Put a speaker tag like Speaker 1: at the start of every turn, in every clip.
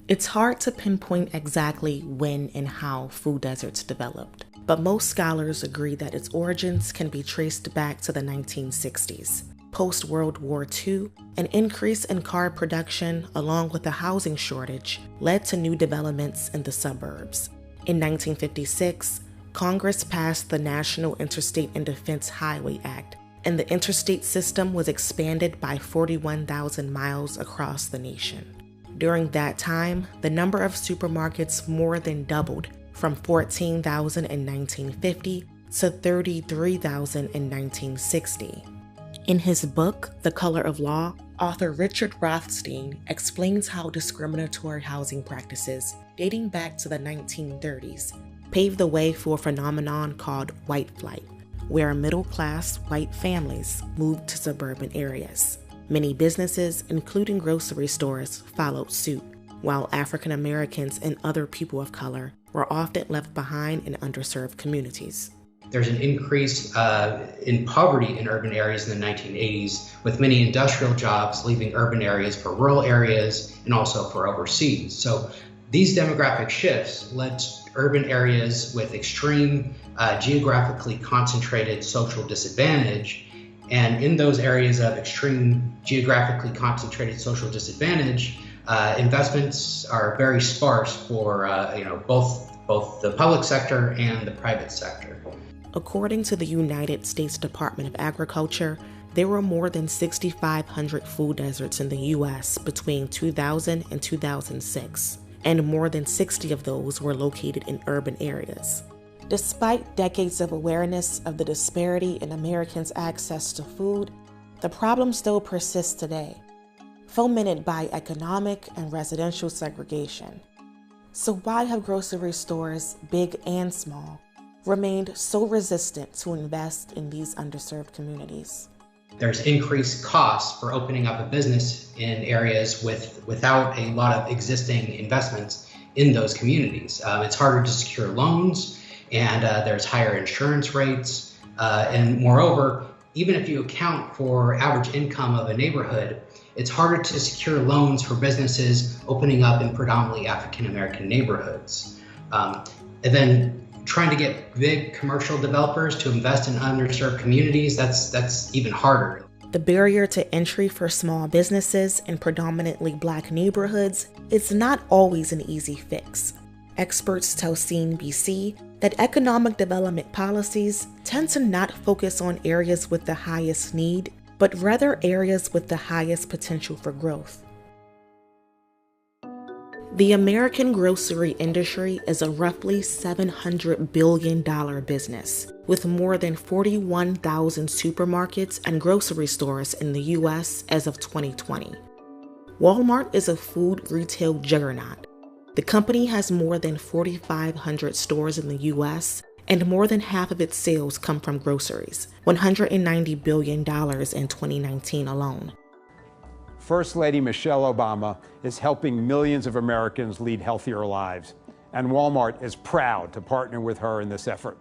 Speaker 1: It's hard to pinpoint exactly when and how food deserts developed, but most scholars agree that its origins can be traced back to the 1960s. Post-World War II, an increase in car production along with a housing shortage led to new developments in the suburbs. In 1956, Congress passed the National Interstate and Defense Highway Act, and the interstate system was expanded by 41,000 miles across the nation. During that time, the number of supermarkets more than doubled from 14,000 in 1950 to 33,000 in 1960. In his book, The Color of Law, author Richard Rothstein explains how discriminatory housing practices dating back to the 1930s paved the way for a phenomenon called white flight, where middle-class white families moved to suburban areas. Many businesses, including grocery stores, followed suit, while African Americans and other people of color were often left behind in underserved communities.
Speaker 2: There's an increase in poverty in urban areas in the 1980s, with many industrial jobs leaving urban areas for rural areas and also for overseas. So these demographic shifts led to urban areas with extreme geographically concentrated social disadvantage. And in those areas of extreme geographically concentrated social disadvantage, investments are very sparse for both the public sector and the private sector.
Speaker 1: According to the United States Department of Agriculture, there were more than 6,500 food deserts in the U.S. between 2000 and 2006, and more than 60 of those were located in urban areas. Despite decades of awareness of the disparity in Americans' access to food, the problem still persists today, fomented by economic and residential segregation. So why have grocery stores, big and small, remained so resistant to invest in these underserved communities?
Speaker 2: There's increased costs for opening up a business in areas without a lot of existing investments in those communities. It's harder to secure loans, and there's higher insurance rates. And moreover, even if you account for average income of a neighborhood, it's harder to secure loans for businesses opening up in predominantly African American neighborhoods. And then trying to get big commercial developers to invest in underserved communities, that's even harder.
Speaker 1: The barrier to entry for small businesses in predominantly Black neighborhoods is not always an easy fix. Experts tell CNBC that economic development policies tend to not focus on areas with the highest need, but rather areas with the highest potential for growth. The American grocery industry is a roughly $700 billion business, with more than 41,000 supermarkets and grocery stores in the U.S. as of 2020. Walmart is a food retail juggernaut. The company has more than 4,500 stores in the U.S., and more than half of its sales come from groceries, $190 billion in 2019 alone.
Speaker 3: First Lady Michelle Obama is helping millions of Americans lead healthier lives, and Walmart is proud to partner with her in this effort.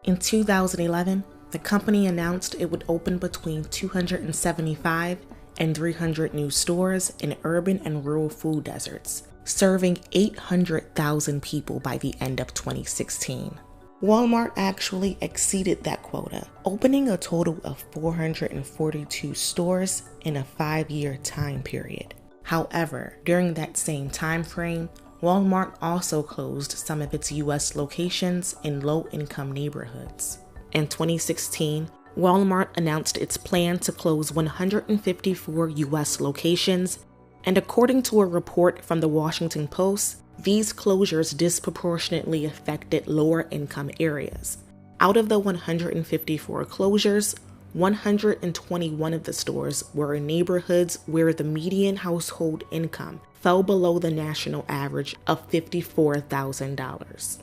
Speaker 1: In 2011, the company announced it would open between 275 and 300 new stores in urban and rural food deserts, serving 800,000 people by the end of 2016. Walmart actually exceeded that quota, opening a total of 442 stores in a 5-year time period. However, during that same time frame, Walmart also closed some of its U.S. locations in low-income neighborhoods. In 2016, Walmart announced its plan to close 154 U.S. locations, and according to a report from the Washington Post, these closures disproportionately affected lower-income areas. Out of the 154 closures, 121 of the stores were in neighborhoods where the median household income fell below the national average of $54,000.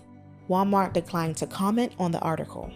Speaker 1: Walmart declined to comment on the article.